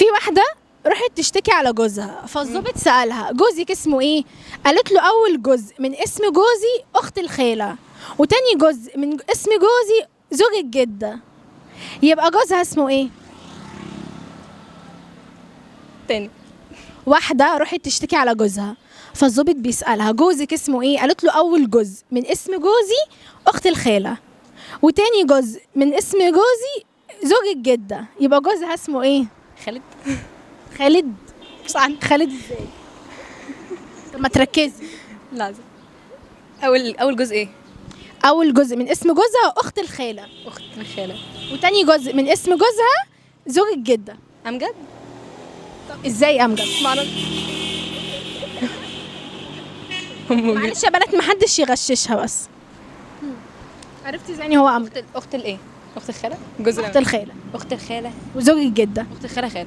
في واحدة راحت تشتكي على جوزها، فالظابط سألها جوزك اسمه ايه؟ قالت له اول جزء من اسم جوزي اخت الخالة، وتاني جزء من اسم جوزي زوج الجدة. يبقى جوزها اسمه ايه؟ تاني. واحدة راحت تشتكي على جوزها، فالظابط بيسألها جوزك اسمه ايه؟ قالت له اول جزء من اسم جوزي اخت الخالة، وتاني جزء من اسم جوزي زوج الجدة. يبقى جوزها اسمه ايه؟ خالد. خالد. صح. خالد ازاي؟ طب ما تركزي. لازم. اول جزء ايه؟ اول جزء من اسم جوزها اخت الخالة، اخت الخاله. وتاني جزء من اسم جوزها زوج الجدة. امجد. طب ازاي امجد؟ معرفش. معلش يا بنات محدش يغششها بس. عرفتي ازاي يعني هو امجد؟ اخت الايه؟ اخت الخاله. جزء اخت الخالة اخت الخاله. وزوج الجدة. اخت الخاله خال.